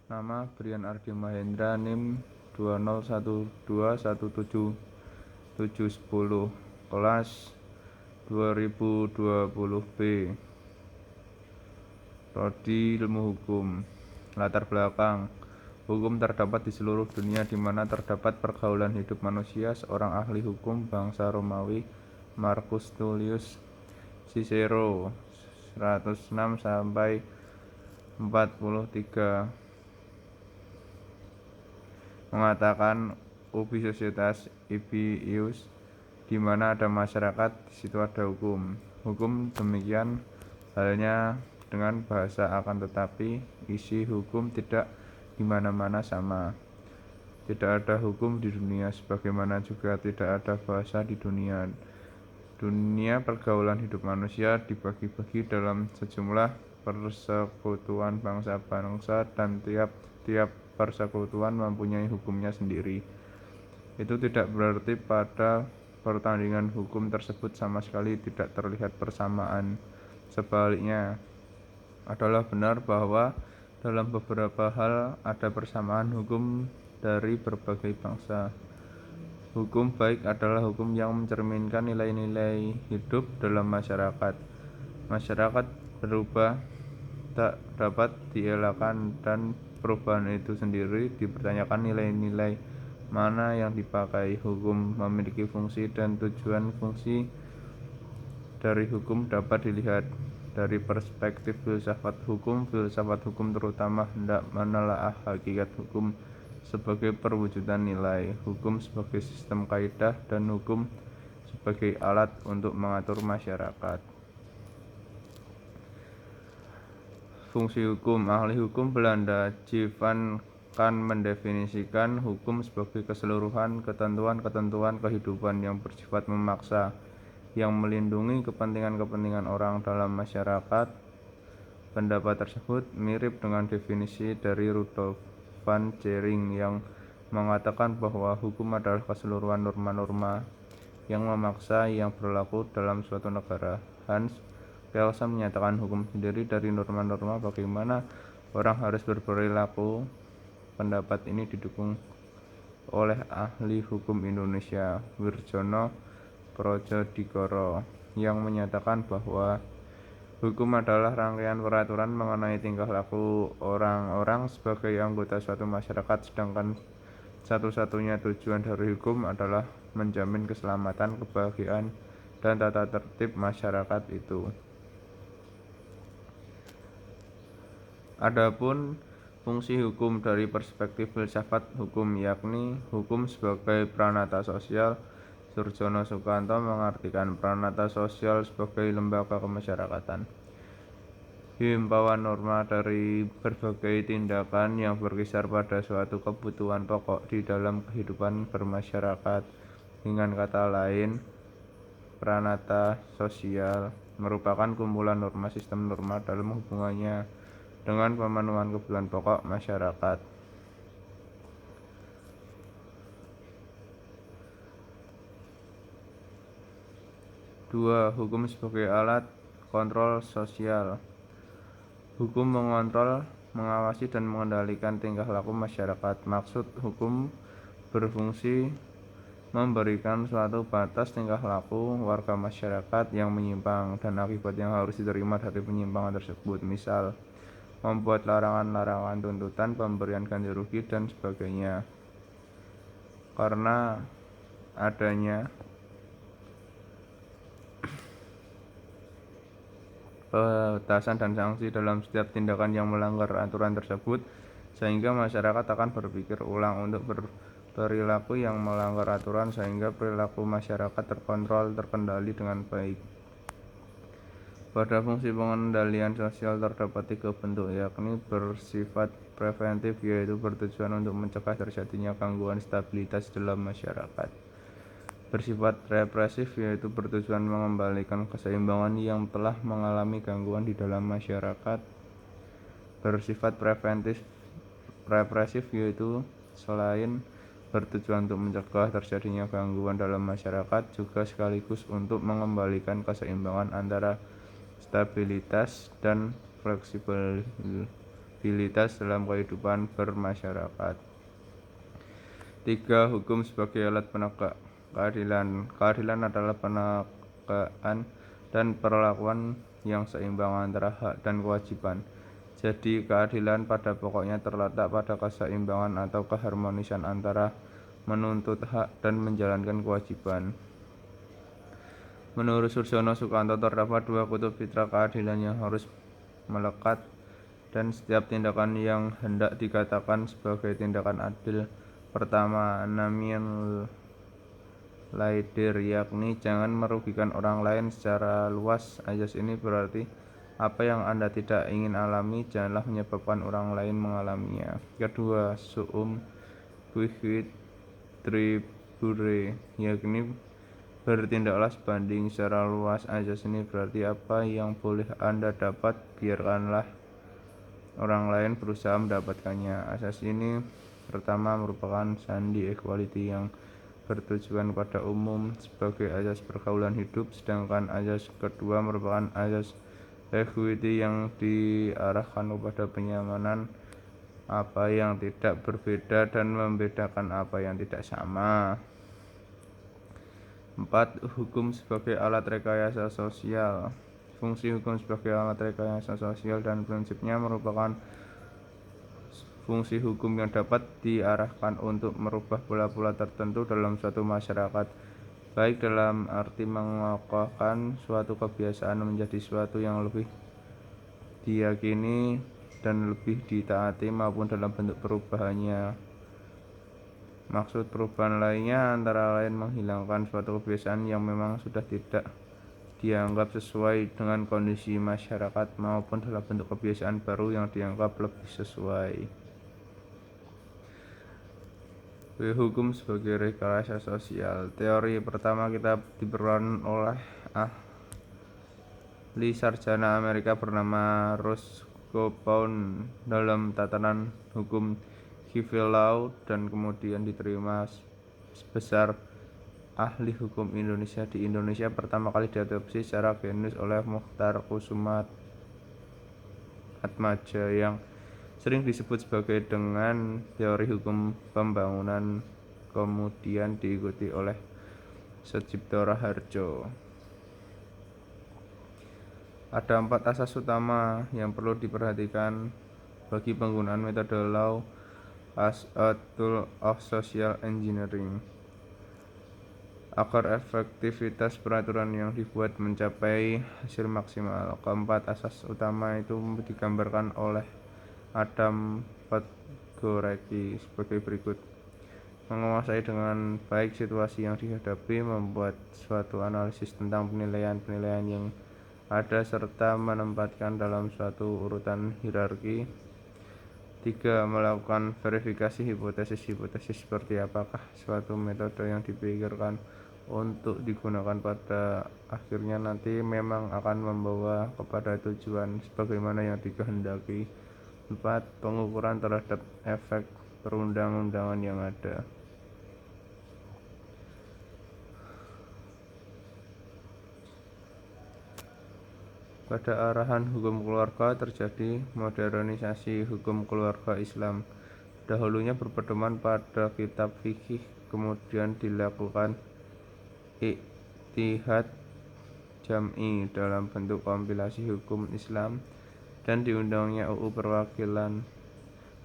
Nama Brian Ardi Mahendra, NIM 201217710, kelas 2020B, Prodi Ilmu Hukum. Latar belakang: hukum terdapat di seluruh dunia di mana terdapat pergaulan hidup manusia. Seorang ahli hukum bangsa Romawi, Marcus Tullius Cicero 106 sampai 43, mengatakan ubi societas ibi ius, di mana ada masyarakat, di situ ada hukum. Hukum demikian halnya dengan bahasa, akan tetapi isi hukum tidak di mana-mana sama. Tidak ada hukum di dunia, sebagaimana juga tidak ada bahasa di dunia. Dunia pergaulan hidup manusia dibagi-bagi dalam sejumlah persekutuan bangsa-bangsa, dan tiap-tiap persekutuan mempunyai hukumnya sendiri. Itu tidak berarti pada pertandingan hukum tersebut sama sekali tidak terlihat persamaan. Sebaliknya, adalah benar bahwa dalam beberapa hal ada persamaan hukum dari berbagai bangsa. Hukum baik adalah hukum yang mencerminkan nilai-nilai hidup dalam masyarakat. Masyarakat berubah tak dapat dielakkan, dan perubahan itu sendiri dipertanyakan nilai-nilai mana yang dipakai. Hukum memiliki fungsi dan tujuan. Fungsi dari hukum dapat dilihat dari perspektif filsafat hukum. Filsafat hukum terutama hendak menelaah hakikat hukum sebagai perwujudan nilai, hukum sebagai sistem kaidah, dan hukum sebagai alat untuk mengatur masyarakat. Fungsi hukum. Ahli hukum Belanda J. van Kant mendefinisikan hukum sebagai keseluruhan ketentuan-ketentuan kehidupan yang bersifat memaksa, yang melindungi kepentingan-kepentingan orang dalam masyarakat. Pendapat tersebut mirip dengan definisi dari Rudolf van Jering yang mengatakan bahwa hukum adalah keseluruhan norma-norma yang memaksa yang berlaku dalam suatu negara. Hans Kelsen menyatakan hukum sendiri dari norma-norma bagaimana orang harus berperilaku. Pendapat ini didukung oleh ahli hukum Indonesia Wirjono Projodikoro yang menyatakan bahwa hukum adalah rangkaian peraturan mengenai tingkah laku orang-orang sebagai anggota suatu masyarakat, sedangkan satu-satunya tujuan dari hukum adalah menjamin keselamatan, kebahagiaan, dan tata tertib masyarakat itu. Adapun fungsi hukum dari perspektif filsafat hukum, yakni hukum sebagai pranata sosial, Surjono Sukanto mengartikan pranata sosial sebagai lembaga kemasyarakatan. Himbauan norma dari berbagai tindakan yang berkisar pada suatu kebutuhan pokok di dalam kehidupan bermasyarakat. Dengan kata lain, pranata sosial merupakan kumpulan norma sistem norma dalam hubungannya dengan pemenuhan kebutuhan pokok masyarakat. Dua, hukum sebagai alat kontrol sosial. Hukum mengontrol, mengawasi, dan mengendalikan tingkah laku masyarakat. Maksud hukum berfungsi memberikan suatu batas tingkah laku warga masyarakat yang menyimpang dan akibat yang harus diterima dari penyimpangan tersebut. Misal, membuat larangan-larangan, tuntutan, pemberian ganti rugi, dan sebagainya. Karena adanya batasan dan sanksi dalam setiap tindakan yang melanggar aturan tersebut, sehingga masyarakat akan berpikir ulang untuk berperilaku yang melanggar aturan, sehingga perilaku masyarakat terkontrol, terkendali dengan baik. Pada fungsi pengendalian sosial terdapat tiga bentuk, yakni bersifat preventif, yaitu bertujuan untuk mencegah terjadinya gangguan stabilitas dalam masyarakat. Bersifat represif, yaitu bertujuan mengembalikan keseimbangan yang telah mengalami gangguan di dalam masyarakat. Bersifat represif, yaitu selain bertujuan untuk mencegah terjadinya gangguan dalam masyarakat, juga sekaligus untuk mengembalikan keseimbangan antara stabilitas dan stabilitas dalam kehidupan bermasyarakat. 3. Hukum sebagai alat penegak keadilan. Keadilan adalah penegakan dan perlakuan yang seimbang antara hak dan kewajiban. Jadi keadilan pada pokoknya terletak pada keseimbangan atau keharmonisan antara menuntut hak dan menjalankan kewajiban. Menurut Surjono Sukanto, terdapat dua kutub fitrah keadilan yang harus melekat, dan setiap tindakan yang hendak dikatakan sebagai tindakan adil. Pertama, namin laidir, yakni jangan merugikan orang lain secara luas. Azas ini berarti apa yang Anda tidak ingin alami, janganlah menyebabkan orang lain mengalaminya. Kedua, suum quid tribure, yakni bertindaklah sebanding secara luas. Azas ini berarti apa yang boleh Anda dapat, biarkanlah orang lain berusaha mendapatkannya. Asas ini pertama merupakan sandi equality yang bertujuan pada umum sebagai asas pergaulan hidup, sedangkan asas kedua merupakan asas equity yang diarahkan kepada penyamanan apa yang tidak berbeda dan membedakan apa yang tidak sama. 4. Hukum sebagai alat rekayasa sosial. Fungsi hukum sebagai alat rekayasa sosial dan prinsipnya merupakan fungsi hukum yang dapat diarahkan untuk merubah pola-pola tertentu dalam suatu masyarakat, baik dalam arti mengokohkan suatu kebiasaan menjadi suatu yang lebih diyakini dan lebih ditaati, maupun dalam bentuk perubahannya. Maksud perubahan lainnya antara lain menghilangkan suatu kebiasaan yang memang sudah tidak dianggap sesuai dengan kondisi masyarakat, maupun dalam bentuk kebiasaan baru yang dianggap lebih sesuai. Hukum sebagai rekayasa sosial. Teori pertama kita diperan oleh ahli sarjana Amerika bernama Roscoe Pound dalam tatanan hukum civil law, dan kemudian diterima sebesar ahli hukum Indonesia. Di Indonesia pertama kali diadopsi secara genus oleh Mukhtar Kusumaatmadja yang sering disebut sebagai dengan teori hukum pembangunan, kemudian diikuti oleh Sucipto Raharjo. Ada 4 asas utama yang perlu diperhatikan bagi penggunaan metode law as a tool of social engineering agar efektivitas peraturan yang dibuat mencapai hasil maksimal. Keempat asas utama itu digambarkan oleh Adam Podgorski sebagai berikut. Menguasai dengan baik situasi yang dihadapi, membuat suatu analisis tentang penilaian-penilaian yang ada, serta menempatkan dalam suatu urutan hierarki. 3. Melakukan verifikasi hipotesis-hipotesis seperti apakah suatu metode yang dipikirkan untuk digunakan pada akhirnya nanti memang akan membawa kepada tujuan sebagaimana yang dikehendaki. 4. Pengukuran terhadap efek perundang-undangan yang ada. Pada arahan hukum keluarga terjadi modernisasi hukum keluarga Islam. Dahulunya berpedoman pada kitab fikih, kemudian dilakukan iktihad jam'i dalam bentuk kompilasi hukum Islam dan diundangnya UU Perwakilan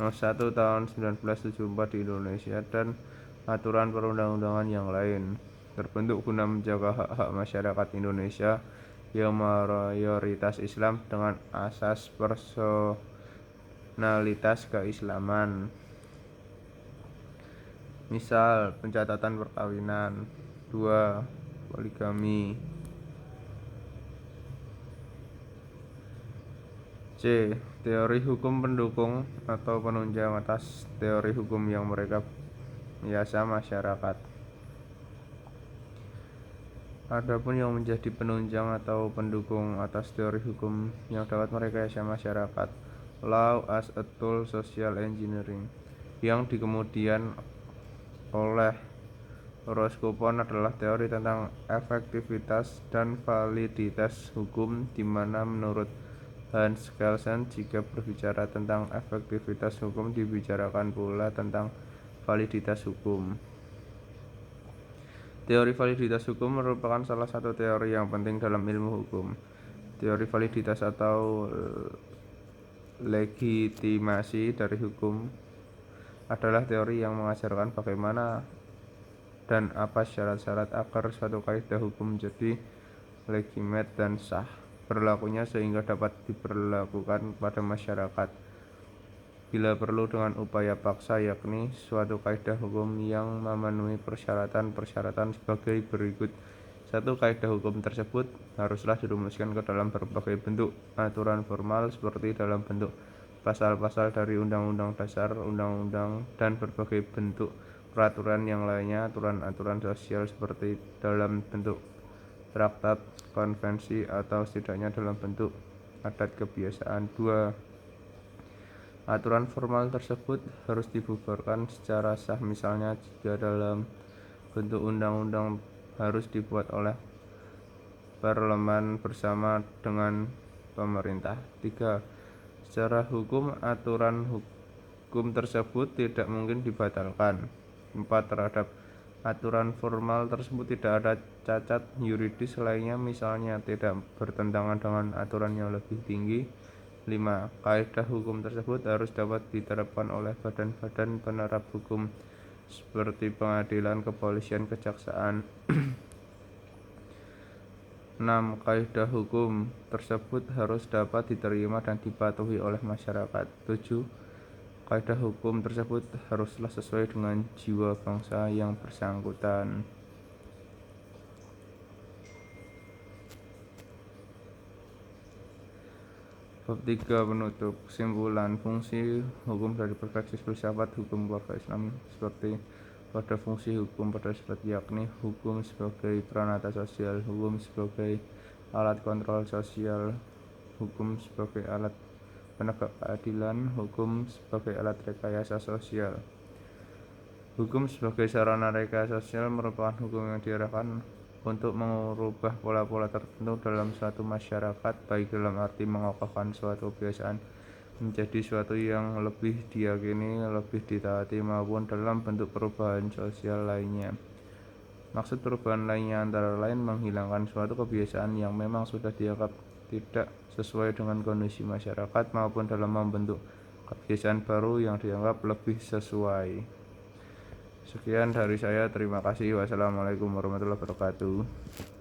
Nomor 1 Tahun 1974 di Indonesia dan aturan perundang-undangan yang lain, terbentuk guna menjaga hak-hak masyarakat Indonesia yang mayoritas Islam dengan asas personalitas keislaman. Misal, pencatatan perkawinan. 2. Poligami. C. Teori hukum pendukung atau penunjang atas teori hukum yang mereka biasa masyarakat. Adapun yang menjadi penunjang atau pendukung atas teori hukum yang dapat merekayasa masyarakat, law as a tool social engineering, yang dikemudian oleh Roscoe Pound adalah teori tentang efektivitas dan validitas hukum, di mana menurut Hans Kelsen. Jika berbicara tentang efektivitas hukum, dibicarakan pula tentang validitas hukum. Teori validitas hukum merupakan salah satu teori yang penting dalam ilmu hukum. Teori validitas atau legitimasi dari hukum adalah teori yang mengajarkan bagaimana dan apa syarat-syarat agar suatu kaidah hukum menjadi legitimate dan sah berlakunya sehingga dapat diberlakukan pada masyarakat bila perlu dengan upaya paksa, yakni suatu kaidah hukum yang memenuhi persyaratan-persyaratan sebagai berikut. Satu, kaidah hukum tersebut haruslah dirumuskan ke dalam berbagai bentuk aturan formal seperti dalam bentuk pasal-pasal dari Undang-Undang Dasar, Undang-Undang, dan berbagai bentuk peraturan yang lainnya, aturan-aturan sosial seperti dalam bentuk traktat, konvensi, atau setidaknya dalam bentuk adat kebiasaan. 2. Aturan formal tersebut harus dibubarkan secara sah, misalnya jika dalam bentuk undang-undang harus dibuat oleh parlemen bersama dengan pemerintah. 3. Secara hukum, aturan hukum tersebut tidak mungkin dibatalkan. 4. Terhadap aturan formal tersebut tidak ada cacat yuridis lainnya, misalnya tidak bertentangan dengan aturan yang lebih tinggi. 5. Kaidah hukum tersebut harus dapat diterapkan oleh badan-badan penerap hukum seperti pengadilan, kepolisian, kejaksaan. 6. Kaidah hukum tersebut harus dapat diterima dan dipatuhi oleh masyarakat. 7. Kaidah hukum tersebut haruslah sesuai dengan jiwa bangsa yang bersangkutan. Bab 3. Penutup. Kesimpulan. Fungsi hukum dari perspektif filsafat hukum keluarga Islam seperti pada fungsi hukum pada sifat, yakni hukum sebagai peranata sosial, hukum sebagai alat kontrol sosial, hukum sebagai alat penegak keadilan, hukum sebagai alat rekayasa sosial. Hukum sebagai sarana rekayasa sosial merupakan hukum yang diarahkan untuk mengubah pola-pola tertentu dalam suatu masyarakat, baik dalam arti mengokohkan suatu kebiasaan menjadi suatu yang lebih diyakini, lebih ditaati, maupun dalam bentuk perubahan sosial lainnya. Maksud perubahan lainnya antara lain menghilangkan suatu kebiasaan yang memang sudah dianggap tidak sesuai dengan kondisi masyarakat, maupun dalam membentuk kebiasaan baru yang dianggap lebih sesuai. Sekian dari saya, terima kasih. Wassalamualaikum warahmatullahi wabarakatuh.